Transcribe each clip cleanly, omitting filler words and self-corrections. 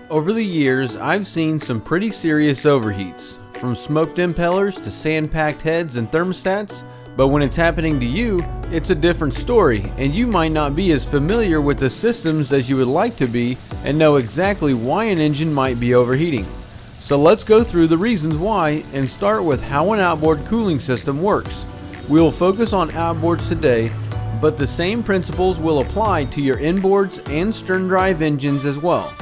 Over the years, I've seen some pretty serious overheats, from smoked impellers to sand-packed heads and thermostats, but when it's happening to you, it's a different story, and you might not be as familiar with the systems as you would like to be and know exactly why an engine might be overheating. So let's go through the reasons why and start with how an outboard cooling system works. We will focus on outboards today, but the same principles will apply to your inboards and stern drive engines as well.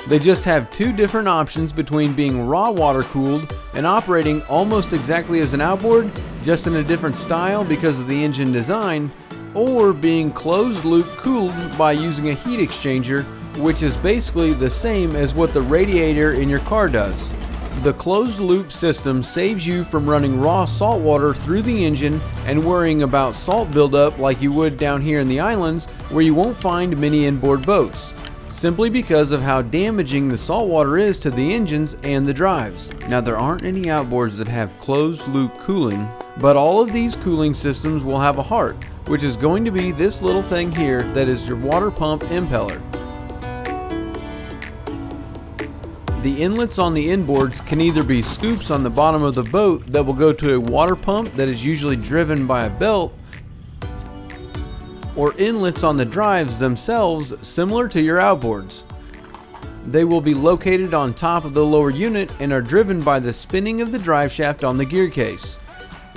They just have two different options between being raw water cooled and operating almost exactly as an outboard, just in a different style because of the engine design, or being closed loop cooled by using a heat exchanger, which is basically the same as what the radiator in your car does. The closed loop system saves you from running raw salt water through the engine and worrying about salt buildup like you would down here in the islands where you won't find many inboard boats, simply because of how damaging the salt water is to the engines and the drives. Now, there aren't any outboards that have closed loop cooling, but all of these cooling systems will have a heart, which is going to be this little thing here that is your water pump impeller. The inlets on the inboards can either be scoops on the bottom of the boat that will go to a water pump that is usually driven by a belt, or inlets on the drives themselves similar to your outboards. They will be located on top of the lower unit and are driven by the spinning of the drive shaft on the gear case.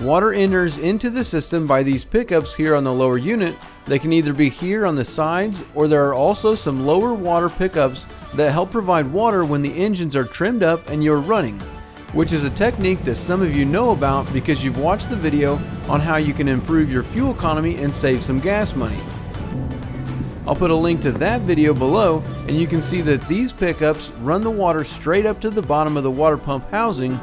Water enters into the system by these pickups here on the lower unit. They can either be here on the sides, or there are also some lower water pickups that help provide water when the engines are trimmed up and you're running, which is a technique that some of you know about because you've watched the video on how you can improve your fuel economy and save some gas money. I'll put a link to that video below, and you can see that these pickups run the water straight up to the bottom of the water pump housing.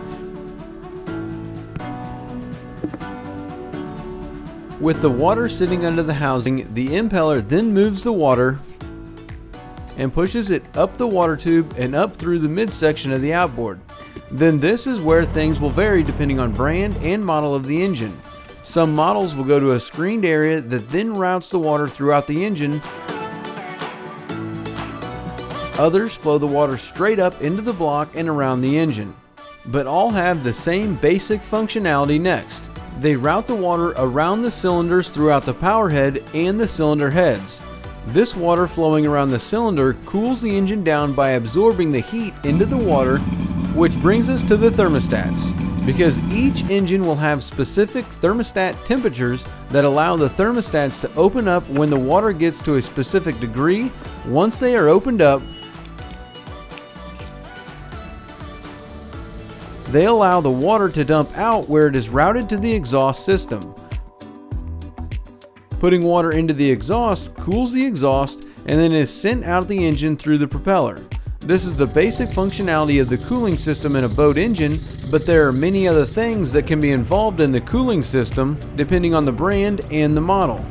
With the water sitting under the housing, the impeller then moves the water and pushes it up the water tube and up through the midsection of the outboard. Then this is where things will vary depending on brand and model of the engine. Some models will go to a screened area that then routes the water throughout the engine. Others flow the water straight up into the block and around the engine. But all have the same basic functionality next. They route the water around the cylinders throughout the power head and the cylinder heads. This water flowing around the cylinder cools the engine down by absorbing the heat into the water, which brings us to the thermostats. Because each engine will have specific thermostat temperatures that allow the thermostats to open up when the water gets to a specific degree. Once they are opened up, they allow the water to dump out where it is routed to the exhaust system. Putting water into the exhaust cools the exhaust and then is sent out the engine through the propeller. This is the basic functionality of the cooling system in a boat engine, but there are many other things that can be involved in the cooling system depending on the brand and the model.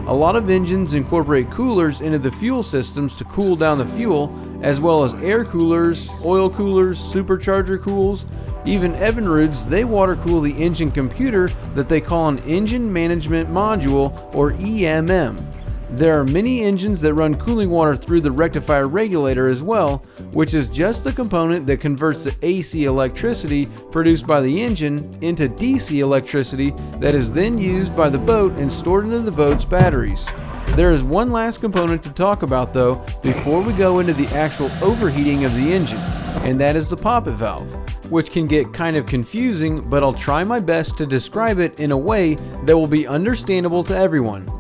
A lot of engines incorporate coolers into the fuel systems to cool down the fuel, as well as air coolers, oil coolers, supercharger cools. Even Evinrude's, they water cool the engine computer that they call an Engine Management Module, or EMM. There are many engines that run cooling water through the rectifier regulator as well, which is just the component that converts the AC electricity produced by the engine into DC electricity that is then used by the boat and stored into the boat's batteries. There is one last component to talk about though before we go into the actual overheating of the engine, and that is the poppet valve, which can get kind of confusing, but I'll try my best to describe it in a way that will be understandable to everyone.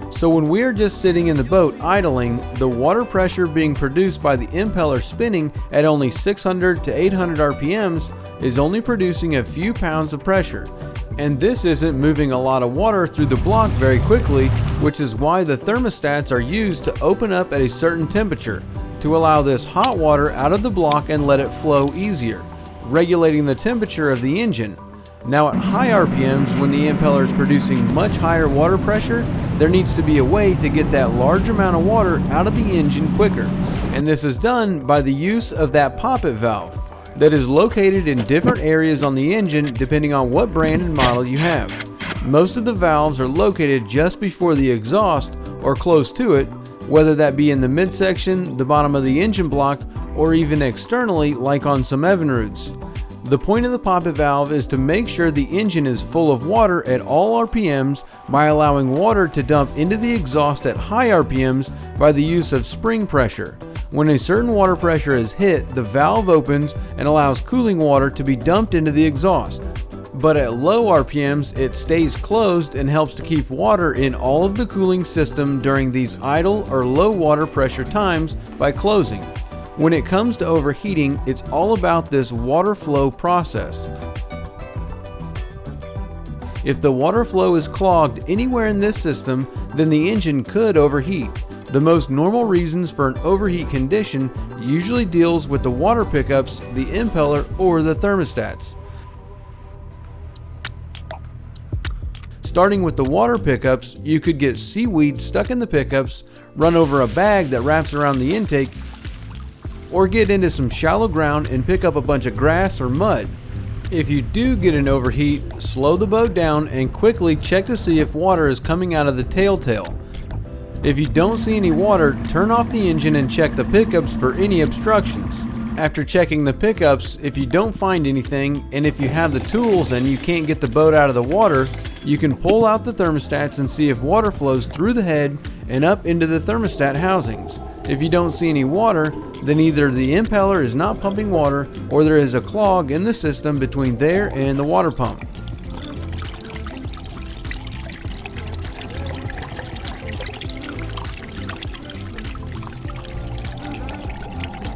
So when we are just sitting in the boat idling, the water pressure being produced by the impeller spinning at only 600 to 800 RPMs is only producing a few pounds of pressure. And this isn't moving a lot of water through the block very quickly, which is why the thermostats are used to open up at a certain temperature to allow this hot water out of the block and let it flow easier, regulating the temperature of the engine. Now at high RPMs, when the impeller is producing much higher water pressure, there needs to be a way to get that large amount of water out of the engine quicker. And this is done by the use of that poppet valve that is located in different areas on the engine depending on what brand and model you have. Most of the valves are located just before the exhaust or close to it, whether that be in the midsection, the bottom of the engine block, or even externally like on some Evinrudes. The point of the poppet valve is to make sure the engine is full of water at all RPMs by allowing water to dump into the exhaust at high RPMs by the use of spring pressure. When a certain water pressure is hit, the valve opens and allows cooling water to be dumped into the exhaust. But at low RPMs, it stays closed and helps to keep water in all of the cooling system during these idle or low water pressure times by closing. When it comes to overheating, it's all about this water flow process. If the water flow is clogged anywhere in this system, then the engine could overheat. The most normal reasons for an overheat condition usually deals with the water pickups, the impeller, or the thermostats. Starting with the water pickups, you could get seaweed stuck in the pickups, run over a bag that wraps around the intake, or get into some shallow ground and pick up a bunch of grass or mud. If you do get an overheat, slow the boat down and quickly check to see if water is coming out of the tail. If you don't see any water, turn off the engine and check the pickups for any obstructions. After checking the pickups, if you don't find anything, and if you have the tools and you can't get the boat out of the water, you can pull out the thermostats and see if water flows through the head and up into the thermostat housings. If you don't see any water, then either the impeller is not pumping water or there is a clog in the system between there and the water pump.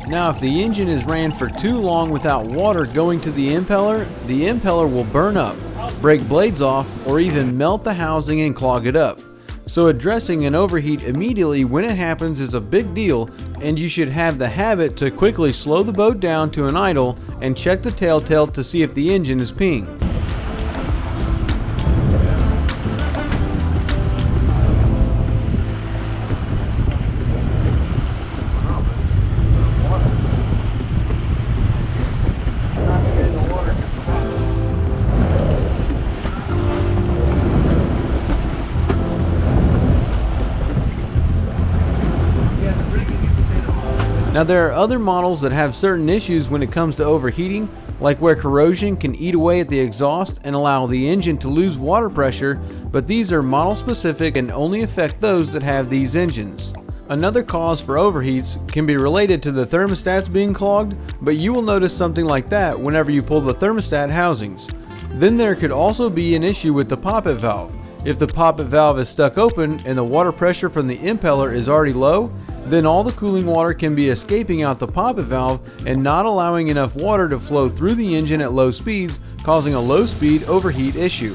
Now, if the engine is ran for too long without water going to the impeller will burn up, break blades off, or even melt the housing and clog it up. So addressing an overheat immediately when it happens is a big deal, and you should have the habit to quickly slow the boat down to an idle and check the telltale to see if the engine is peeing. Now, there are other models that have certain issues when it comes to overheating, like where corrosion can eat away at the exhaust and allow the engine to lose water pressure, but these are model specific and only affect those that have these engines. Another cause for overheats can be related to the thermostats being clogged, but you will notice something like that whenever you pull the thermostat housings. Then there could also be an issue with the poppet valve. If the poppet valve is stuck open and the water pressure from the impeller is already low, then all the cooling water can be escaping out the poppet valve and not allowing enough water to flow through the engine at low speeds, causing a low speed overheat issue.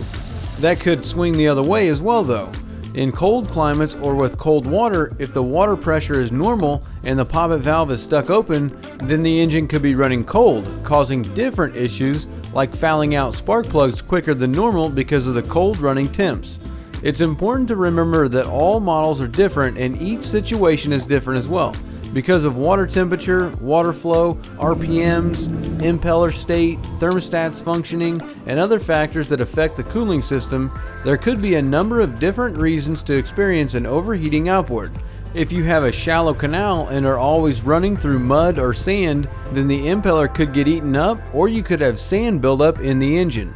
That could swing the other way as well though. In cold climates or with cold water, if the water pressure is normal and the poppet valve is stuck open, then the engine could be running cold, causing different issues like fouling out spark plugs quicker than normal because of the cold running temps. It's important to remember that all models are different and each situation is different as well. Because of water temperature, water flow, RPMs, impeller state, thermostats functioning, and other factors that affect the cooling system, there could be a number of different reasons to experience an overheating outboard. If you have a shallow canal and are always running through mud or sand, then the impeller could get eaten up, or you could have sand buildup in the engine.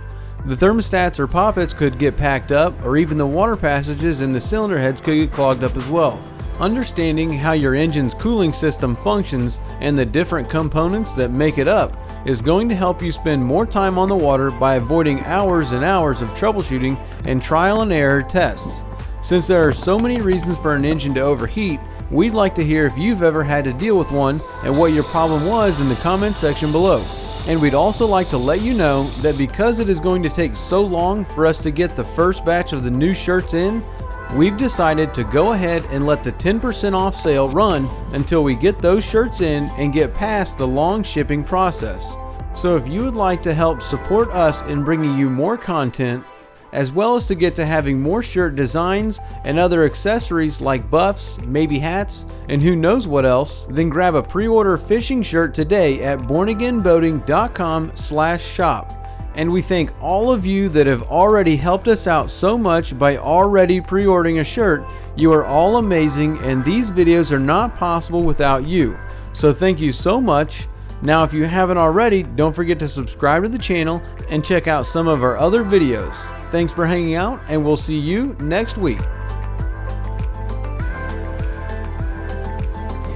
The thermostats or poppets could get packed up, or even the water passages in the cylinder heads could get clogged up as well. Understanding how your engine's cooling system functions and the different components that make it up is going to help you spend more time on the water by avoiding hours and hours of troubleshooting and trial and error tests. Since there are so many reasons for an engine to overheat, we'd like to hear if you've ever had to deal with one and what your problem was in the comment section below. And we'd also like to let you know that because it is going to take so long for us to get the first batch of the new shirts in, we've decided to go ahead and let the 10% off sale run until we get those shirts in and get past the long shipping process. So if you would like to help support us in bringing you more content, as well as to get to having more shirt designs and other accessories like buffs, maybe hats, and who knows what else, then grab a pre-order fishing shirt today at bornagainboating.com/shop. And we thank all of you that have already helped us out so much by already pre-ordering a shirt. You are all amazing, and these videos are not possible without you. So thank you so much. Now, if you haven't already, don't forget to subscribe to the channel and check out some of our other videos. Thanks for hanging out, and we'll see you next week.